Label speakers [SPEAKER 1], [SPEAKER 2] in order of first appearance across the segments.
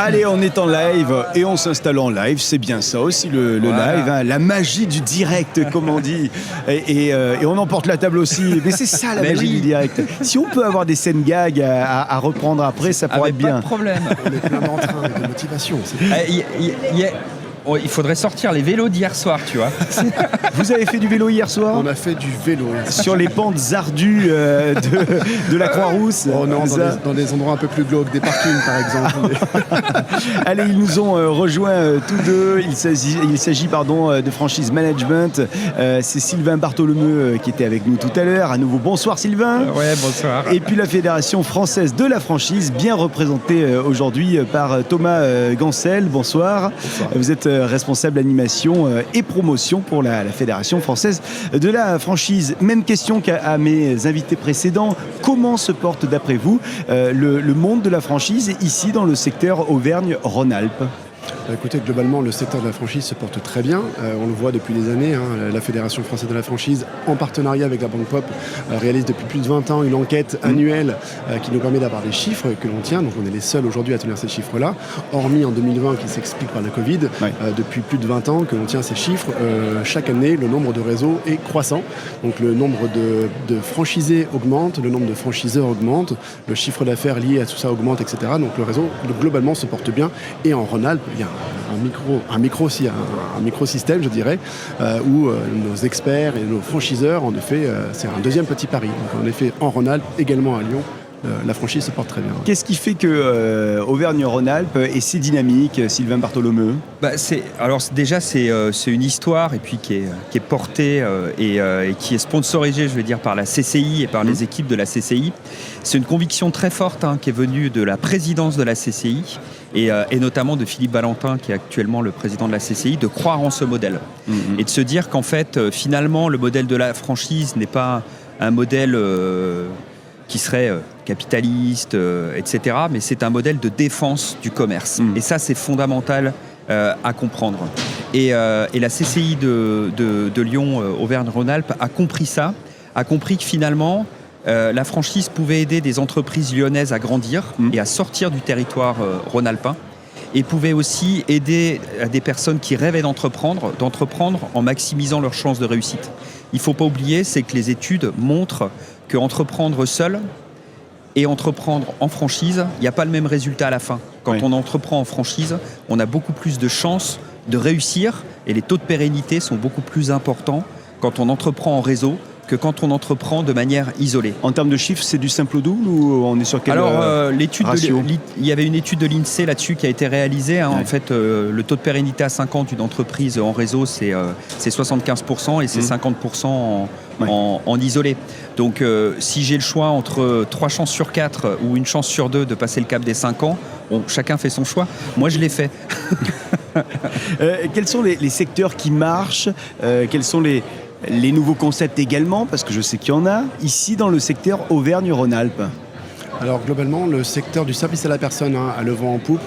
[SPEAKER 1] Allez, on est en live et on s'installe en live, c'est bien ça aussi le live, hein, la magie du direct comme on dit. Et on emporte la table aussi, mais c'est ça la magie du direct. Si on peut avoir des scènes gags à reprendre après, ça pourrait être bien.
[SPEAKER 2] Pas de problème.
[SPEAKER 3] On est plein d'entrain et de motivation.
[SPEAKER 2] Il faudrait sortir les vélos d'hier soir, tu vois.
[SPEAKER 1] Vous avez fait du vélo hier soir ?
[SPEAKER 3] On a fait du vélo.
[SPEAKER 1] Sur les pentes ardues de la Croix-Rousse.
[SPEAKER 3] Oh non, dans des endroits un peu plus glauques, des parkings par exemple.
[SPEAKER 1] Allez, ils nous ont rejoints tous deux. Il s'agit de Franchise Management. C'est Sylvain Bartholomeu qui était avec nous tout à l'heure. À nouveau, bonsoir Sylvain.
[SPEAKER 2] Ouais, bonsoir.
[SPEAKER 1] Et puis la Fédération Française de la Franchise, bien représentée aujourd'hui par Thomas Gancel. Bonsoir.
[SPEAKER 3] Bonsoir.
[SPEAKER 1] Vous êtes responsable animation et promotion pour la Fédération Française de la Franchise. Même question qu'à mes invités précédents. Comment se porte d'après vous le monde de la franchise ici dans le secteur Auvergne-Rhône-Alpes ?
[SPEAKER 3] Écoutez, globalement, le secteur de la franchise se porte très bien. On le voit depuis des années. La Fédération Française de la Franchise, en partenariat avec la Banque Pop, réalise depuis plus de 20 ans une enquête annuelle qui nous permet d'avoir des chiffres que l'on tient. Donc on est les seuls aujourd'hui à tenir ces chiffres-là, hormis en 2020 qui s'explique par la Covid. Ouais. Depuis plus de 20 ans que l'on tient ces chiffres. Chaque année, le nombre de réseaux est croissant. Donc le nombre de franchisés augmente, le nombre de franchiseurs augmente, le chiffre d'affaires lié à tout ça augmente, etc. Donc le réseau, globalement, se porte bien. Et en Rhône-Alpes, il y a un microsystème, je dirais, où nos experts et nos franchiseurs, en effet, c'est un deuxième petit pari. Donc, en effet, en Rhône-Alpes, également à Lyon, la franchise se porte très bien.
[SPEAKER 1] Qu'est-ce qui fait que Auvergne-Rhône-Alpes est si dynamique, Sylvain Bartholomeu ?
[SPEAKER 2] C'est une histoire et puis qui est portée et qui est sponsorisée, je veux dire, par la CCI et par les équipes de la CCI. C'est une conviction très forte qui est venue de la présidence de la CCI et notamment de Philippe Valentin, qui est actuellement le président de la CCI, de croire en ce modèle et de se dire qu'en fait, finalement, le modèle de la franchise n'est pas un modèle qui serait capitaliste, etc. Mais c'est un modèle de défense du commerce. Et ça, c'est fondamental à comprendre. Et la CCI de Lyon, Auvergne-Rhône-Alpes, a compris ça, a compris que finalement, la franchise pouvait aider des entreprises lyonnaises à grandir et à sortir du territoire rhône-alpin, et pouvait aussi aider des personnes qui rêvaient d'entreprendre en maximisant leurs chances de réussite. Il ne faut pas oublier, c'est que les études montrent qu'entreprendre seul et entreprendre en franchise, il n'y a pas le même résultat à la fin. Quand on entreprend en franchise, on a beaucoup plus de chances de réussir et les taux de pérennité sont beaucoup plus importants quand on entreprend en réseau que quand on entreprend de manière isolée.
[SPEAKER 1] En termes de chiffres, c'est du simple au double ou on est sur quel ratio ?
[SPEAKER 2] Il y avait une étude de l'INSEE là-dessus qui a été réalisée. En fait, le taux de pérennité à 5 ans d'une entreprise en réseau, c'est 75% et c'est 50% en isolé. Donc, si j'ai le choix entre 3 chances sur 4 ou une chance sur 2 de passer le cap des 5 ans, chacun fait son choix. Moi, je l'ai fait.
[SPEAKER 1] Quels sont les secteurs qui marchent ? Quels sont les nouveaux concepts également, parce que je sais qu'il y en a, ici dans le secteur Auvergne-Rhône-Alpes?
[SPEAKER 3] Alors globalement, le secteur du service à la personne a le vent en poupe.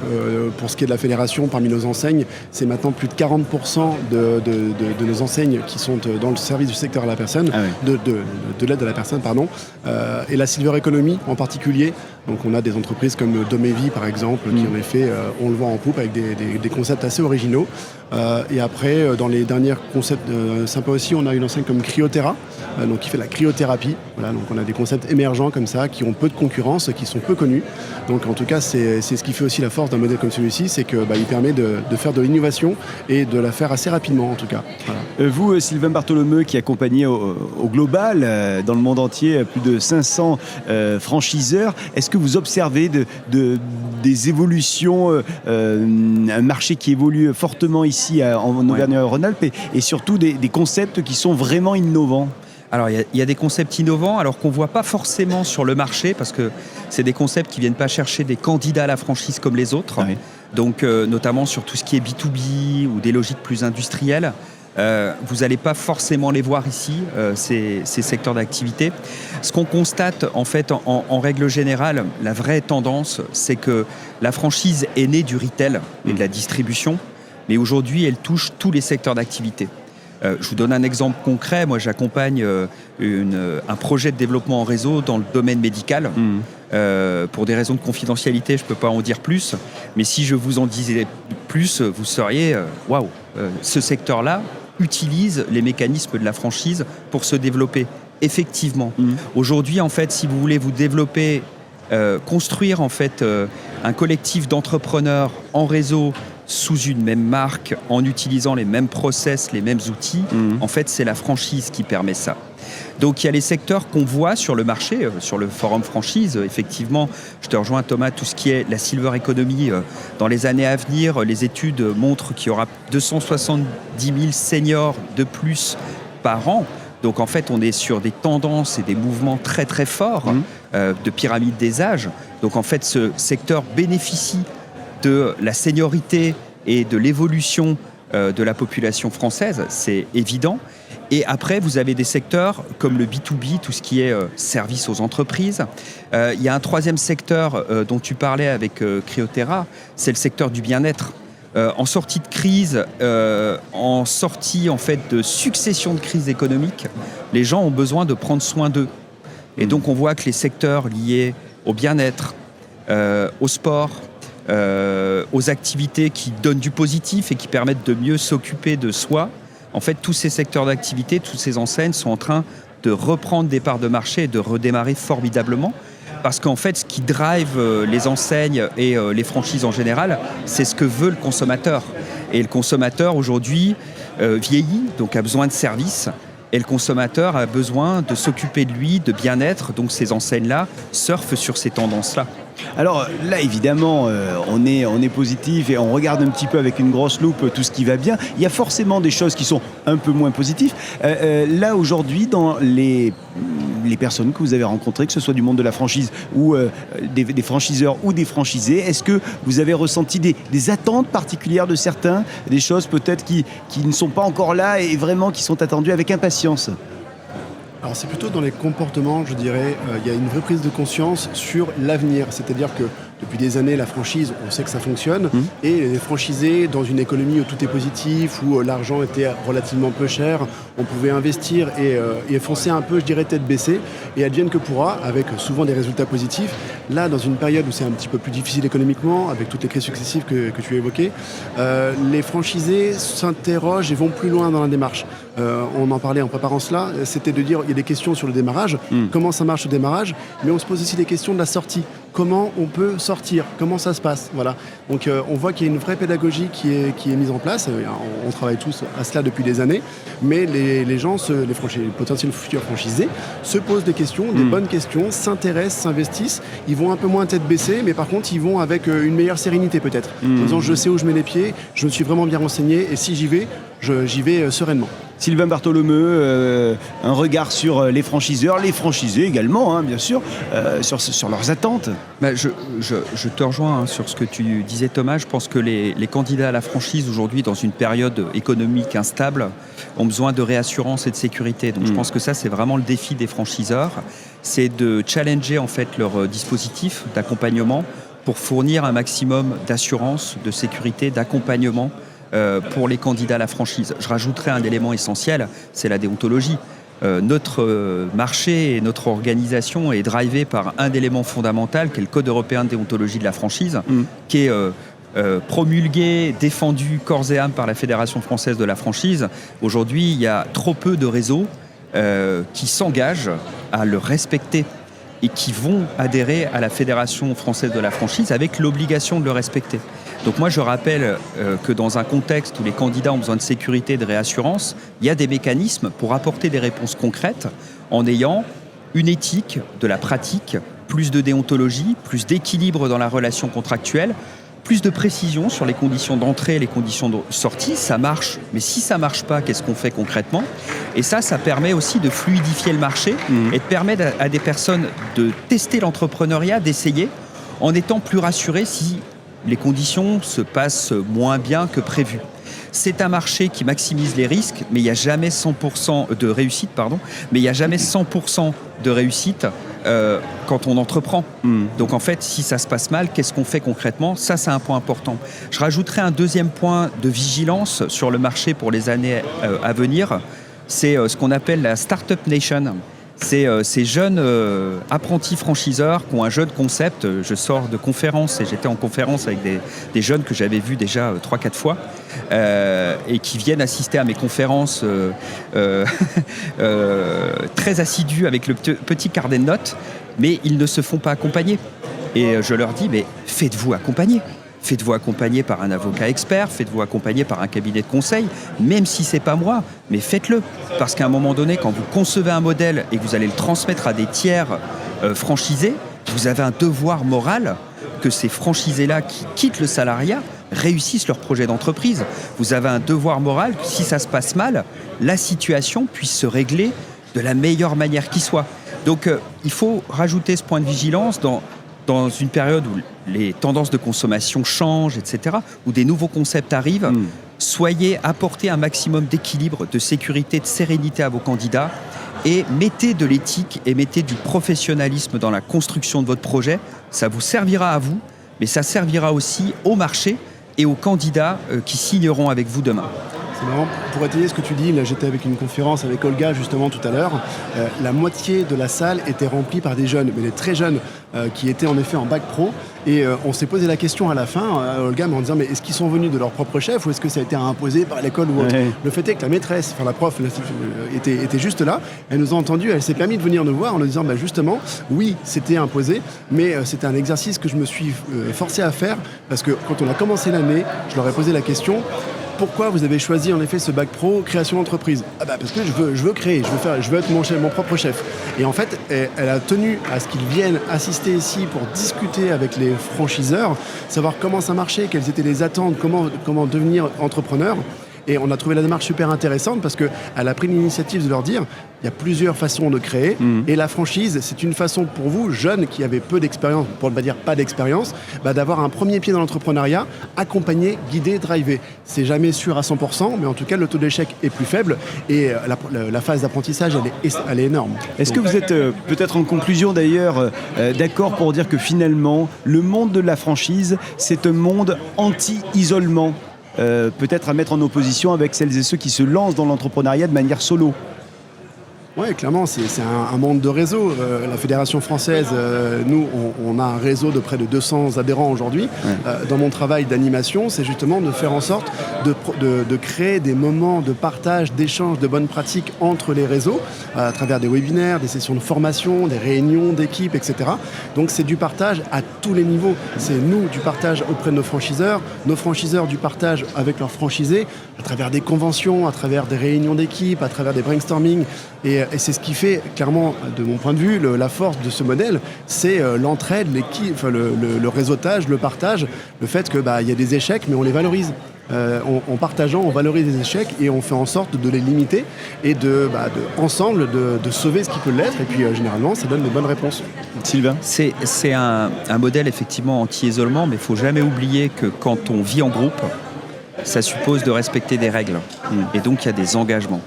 [SPEAKER 3] Pour ce qui est de la fédération, parmi nos enseignes, c'est maintenant plus de 40% de nos enseignes qui sont dans le service du secteur à la personne, de l'aide à la personne, pardon. Et la silver economy en particulier. Donc on a des entreprises comme Domevi par exemple, qui en effet ont le vent en poupe avec des concepts assez originaux. Et après, dans les derniers concepts sympas aussi, on a une enseigne comme Cryoterra, donc qui fait la cryothérapie. Voilà, donc on a des concepts émergents comme ça, qui ont peu de concurrence, qui sont peu connus. Donc en tout cas, c'est ce qui fait aussi la force d'un modèle comme celui-ci, c'est qu'il permet de faire de l'innovation et de la faire assez rapidement en tout cas. Voilà.
[SPEAKER 1] Vous, Sylvain Bartholomeu, qui accompagnez au global, dans le monde entier, plus de 500 franchiseurs, est-ce que vous observez des évolutions, un marché qui évolue fortement ici en Auvergne-Rhône-Alpes et surtout des concepts qui sont vraiment innovants?
[SPEAKER 2] Alors, il y a des concepts innovants qu'on ne voit pas forcément sur le marché parce que c'est des concepts qui ne viennent pas chercher des candidats à la franchise comme les autres. Donc, notamment sur tout ce qui est B2B ou des logiques plus industrielles. Vous n'allez pas forcément les voir ici, ces secteurs d'activité. Ce qu'on constate, en fait, en règle générale, la vraie tendance, c'est que la franchise est née du retail et de la distribution, mais aujourd'hui, elle touche tous les secteurs d'activité. Je vous donne un exemple concret. Moi, j'accompagne un projet de développement en réseau dans le domaine médical. Pour des raisons de confidentialité, je ne peux pas en dire plus. Mais si je vous en disais plus, vous seriez waouh, ce secteur-là utilise les mécanismes de la franchise pour se développer. Effectivement. Aujourd'hui, en fait, si vous voulez vous développer, construire en fait un collectif d'entrepreneurs en réseau sous une même marque, en utilisant les mêmes process, les mêmes outils, en fait, c'est la franchise qui permet ça. Donc, il y a les secteurs qu'on voit sur le marché, sur le forum franchise. Effectivement, je te rejoins, Thomas, tout ce qui est la silver economy. Dans les années à venir, les études montrent qu'il y aura 270 000 seniors de plus par an. Donc, en fait, on est sur des tendances et des mouvements très, très forts de pyramide des âges. Donc, en fait, ce secteur bénéficie de la seniorité et de l'évolution de la population française, c'est évident. Et après, vous avez des secteurs comme le B2B, tout ce qui est service aux entreprises. Il y a un troisième secteur dont tu parlais avec Cryotera, c'est le secteur du bien-être. En sortie de crise, en sortie en fait de succession de crises économiques, les gens ont besoin de prendre soin d'eux. Et donc on voit que les secteurs liés au bien-être, au sport, aux activités qui donnent du positif et qui permettent de mieux s'occuper de soi, en fait tous ces secteurs d'activité, toutes ces enseignes sont en train de reprendre des parts de marché et de redémarrer formidablement. Parce qu'en fait, ce qui drive les enseignes et les franchises en général, c'est ce que veut le consommateur. Et le consommateur, aujourd'hui, vieillit, donc a besoin de services. Et le consommateur a besoin de s'occuper de lui, de bien-être. Donc ces enseignes-là surfent sur ces tendances-là.
[SPEAKER 1] Alors là, évidemment, on est positif et on regarde un petit peu avec une grosse loupe tout ce qui va bien. Il y a forcément des choses qui sont un peu moins positives. Là, aujourd'hui, dans les personnes que vous avez rencontrées, que ce soit du monde de la franchise ou des franchiseurs ou des franchisés, est-ce que vous avez ressenti des attentes particulières de certains, des choses peut-être qui ne sont pas encore là et vraiment qui sont attendues avec impatience ?
[SPEAKER 3] Alors c'est plutôt dans les comportements, je dirais, il y a une vraie prise de conscience sur l'avenir. C'est-à-dire que depuis des années, la franchise, on sait que ça fonctionne. Et les franchisés, dans une économie où tout est positif, où l'argent était relativement peu cher, on pouvait investir et foncer un peu, je dirais, tête baissée. Et advienne que pourra, avec souvent des résultats positifs. Là, dans une période où c'est un petit peu plus difficile économiquement, avec toutes les crises successives que tu as évoquées, les franchisés s'interrogent et vont plus loin dans la démarche. On en parlait en préparant cela, c'était de dire, il y a des questions sur le démarrage, comment ça marche le démarrage, mais on se pose aussi des questions de la sortie. Comment on peut sortir? Comment ça se passe? Voilà. Donc on voit qu'il y a une vraie pédagogie qui est mise en place. On travaille tous à cela depuis des années, mais les gens, les potentiels futurs franchisés, se posent des questions, des bonnes questions, s'intéressent, s'investissent. Ils vont un peu moins tête baissée, mais par contre, ils vont avec une meilleure sérénité peut-être. En disant, je sais où je mets les pieds, je me suis vraiment bien renseigné, et si j'y vais, j'y vais sereinement.
[SPEAKER 1] Sylvain Bartholomeu, un regard sur les franchiseurs, les franchisés également, bien sûr, sur leurs attentes.
[SPEAKER 2] Je te rejoins sur ce que tu disais, Thomas. Je pense que les candidats à la franchise aujourd'hui, dans une période économique instable, ont besoin de réassurance et de sécurité. Donc je pense que ça, c'est vraiment le défi des franchiseurs. C'est de challenger en fait leur dispositif d'accompagnement pour fournir un maximum d'assurance, de sécurité, d'accompagnement pour les candidats à la franchise. Je rajouterai un élément essentiel, c'est la déontologie. Notre marché et notre organisation est drivé par un élément fondamental, qui est le Code européen de déontologie de la franchise, qui est promulgué, défendu corps et âme par la Fédération française de la franchise. Aujourd'hui, il y a trop peu de réseaux qui s'engagent à le respecter et qui vont adhérer à la Fédération française de la franchise avec l'obligation de le respecter. Donc moi, je rappelle que dans un contexte où les candidats ont besoin de sécurité et de réassurance, il y a des mécanismes pour apporter des réponses concrètes en ayant une éthique de la pratique, plus de déontologie, plus d'équilibre dans la relation contractuelle, plus de précision sur les conditions d'entrée et les conditions de sortie. Ça marche, mais si ça ne marche pas, qu'est-ce qu'on fait concrètement? Et ça permet aussi de fluidifier le marché et de permettre à des personnes de tester l'entrepreneuriat, d'essayer, en étant plus rassurés si les conditions se passent moins bien que prévu. C'est un marché qui maximise les risques, mais il n'y a jamais 100% de réussite, mais il n'y a jamais 100% de réussite quand on entreprend. Donc en fait, si ça se passe mal, qu'est-ce qu'on fait concrètement? Ça, c'est un point important. Je rajouterai un deuxième point de vigilance sur le marché pour les années à venir. C'est ce qu'on appelle la Startup Nation. C'est ces jeunes apprentis franchiseurs qui ont un jeune concept. Je sors de conférences et j'étais en conférence avec des jeunes que j'avais vus déjà 3-4 fois et qui viennent assister à mes conférences très assidus avec le petit carnet de notes, mais ils ne se font pas accompagner. Et je leur dis, mais faites-vous accompagner. Faites-vous accompagner par un avocat expert, faites-vous accompagner par un cabinet de conseil, même si c'est pas moi, mais faites-le. Parce qu'à un moment donné, quand vous concevez un modèle et que vous allez le transmettre à des tiers franchisés, vous avez un devoir moral que ces franchisés-là qui quittent le salariat réussissent leur projet d'entreprise. Vous avez un devoir moral que si ça se passe mal, la situation puisse se régler de la meilleure manière qui soit. Donc il faut rajouter ce point de vigilance dans une période où les tendances de consommation changent, etc., où des nouveaux concepts arrivent. Apportez un maximum d'équilibre, de sécurité, de sérénité à vos candidats et mettez de l'éthique et mettez du professionnalisme dans la construction de votre projet. Ça vous servira à vous, mais ça servira aussi au marché et aux candidats qui signeront avec vous demain.
[SPEAKER 3] C'est marrant, pour étayer ce que tu dis, là j'étais avec une conférence avec Olga justement tout à l'heure, la moitié de la salle était remplie par des jeunes, mais des très jeunes qui étaient en effet en bac pro, et on s'est posé la question à la fin, Olga, en disant mais est-ce qu'ils sont venus de leur propre chef ou est-ce que ça a été imposé par l'école ou autre? Le fait est que la maîtresse, enfin la prof était juste là, elle nous a entendus, elle s'est permis de venir nous voir en nous disant justement, oui c'était imposé, mais c'était un exercice que je me suis forcé à faire, parce que quand on a commencé l'année, je leur ai posé la question, pourquoi vous avez choisi en effet ce bac pro création d'entreprise? Parce que je veux créer, je veux être mon propre chef. Et en fait, elle a tenu à ce qu'ils viennent assister ici pour discuter avec les franchiseurs, savoir comment ça marchait, quelles étaient les attentes, comment devenir entrepreneur. Et on a trouvé la démarche super intéressante parce qu'elle a pris l'initiative de leur dire il y a plusieurs façons de créer et la franchise, c'est une façon pour vous, jeunes qui avez peu d'expérience, pour ne pas dire pas d'expérience, d'avoir un premier pied dans l'entrepreneuriat, accompagné, guidé, drivé. C'est jamais sûr à 100%, mais en tout cas, le taux d'échec est plus faible et la phase d'apprentissage, elle est énorme.
[SPEAKER 1] Est-ce que vous êtes peut-être en conclusion d'ailleurs d'accord pour dire que finalement, le monde de la franchise, c'est un monde anti-isolement peut-être à mettre en opposition avec celles et ceux qui se lancent dans l'entrepreneuriat de manière solo?
[SPEAKER 3] Oui, clairement, c'est un monde de réseau. La Fédération française, nous, on a un réseau de près de 200 adhérents aujourd'hui. Dans mon travail d'animation, c'est justement de faire en sorte de créer des moments de partage, d'échange de bonnes pratiques entre les réseaux, à travers des webinaires, des sessions de formation, des réunions d'équipe, etc. Donc c'est du partage à tous les niveaux. C'est nous du partage auprès de nos franchiseurs du partage avec leurs franchisés, à travers des conventions, à travers des réunions d'équipe, à travers des brainstorming. Et c'est ce qui fait, clairement, de mon point de vue, la force de ce modèle, c'est l'entraide, l'équipe, le réseautage, le partage, le fait qu'il y a des échecs, mais on les valorise. En partageant, on valorise les échecs et on fait en sorte de les limiter et ensemble de sauver ce qui peut l'être. Et puis, généralement, ça donne de bonnes réponses.
[SPEAKER 1] Sylvain ?
[SPEAKER 2] C'est un modèle, effectivement, anti-isolement, mais il ne faut jamais oublier que quand on vit en groupe, ça suppose de respecter des règles. Et donc, il y a des engagements.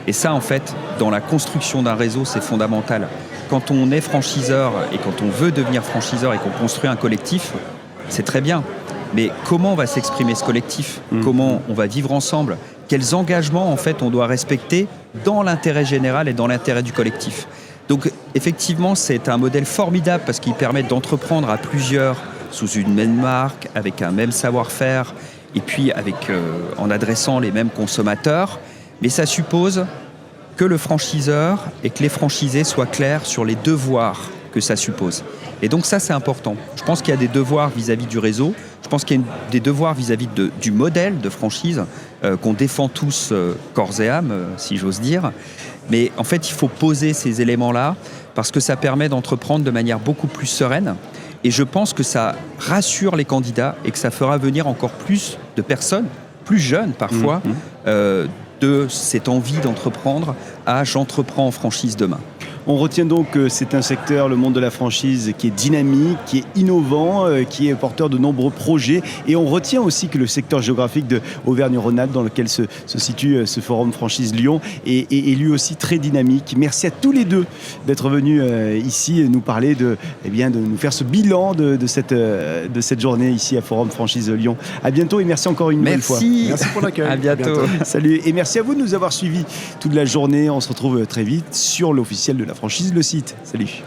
[SPEAKER 2] Et ça, en fait, dans la construction d'un réseau, c'est fondamental. Quand on est franchiseur et quand on veut devenir franchiseur et qu'on construit un collectif, c'est très bien. Mais comment on va s'exprimer ce collectif ? Comment on va vivre ensemble ? Quels engagements, en fait, on doit respecter dans l'intérêt général et dans l'intérêt du collectif ? Donc, effectivement, c'est un modèle formidable parce qu'il permet d'entreprendre à plusieurs sous une même marque, avec un même savoir-faire et puis en adressant les mêmes consommateurs. Mais ça suppose que le franchiseur et que les franchisés soient clairs sur les devoirs que ça suppose. Et donc ça, c'est important. Je pense qu'il y a des devoirs vis-à-vis du réseau. Je pense qu'il y a des devoirs vis-à-vis du modèle de franchise qu'on défend tous corps et âme, si j'ose dire. Mais en fait, il faut poser ces éléments-là parce que ça permet d'entreprendre de manière beaucoup plus sereine. Et je pense que ça rassure les candidats et que ça fera venir encore plus de personnes, plus jeunes parfois, de cette envie d'entreprendre à « j'entreprends en franchise demain ».
[SPEAKER 1] On retient donc que c'est un secteur, le monde de la franchise, qui est dynamique, qui est innovant, qui est porteur de nombreux projets. Et on retient aussi que le secteur géographique de Auvergne-Rhône-Alpes, dans lequel se situe ce forum franchise Lyon, est lui aussi très dynamique. Merci à tous les deux d'être venus ici nous parler de nous faire ce bilan de cette journée ici à Forum Franchise Lyon. À bientôt et merci encore une nouvelle fois.
[SPEAKER 3] Merci pour l'accueil.
[SPEAKER 2] À bientôt.
[SPEAKER 1] Salut et merci à vous de nous avoir suivis toute la journée. On se retrouve très vite sur l'officiel de la franchise, le site. Salut.